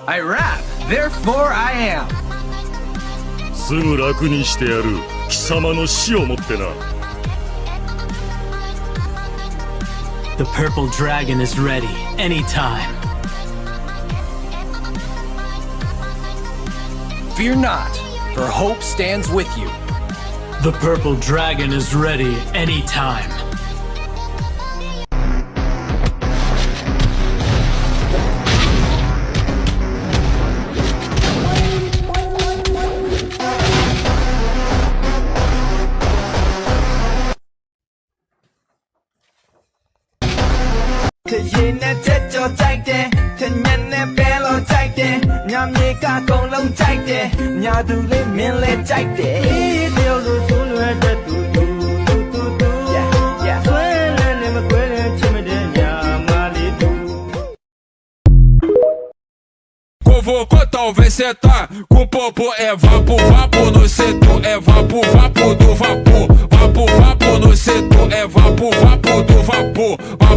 I rap, therefore I am. すぐ楽にしてやる貴様の死をもってな The purple dragon is ready anytime. Fear not, for hope stands with you. The purple dragon is ready anytime. Convocou, talvez cê tá com popo, é vapo, vapo no setor, é vapo, vapo do vapor, vapo, vapo no setor, é vapo, vapo do vapor.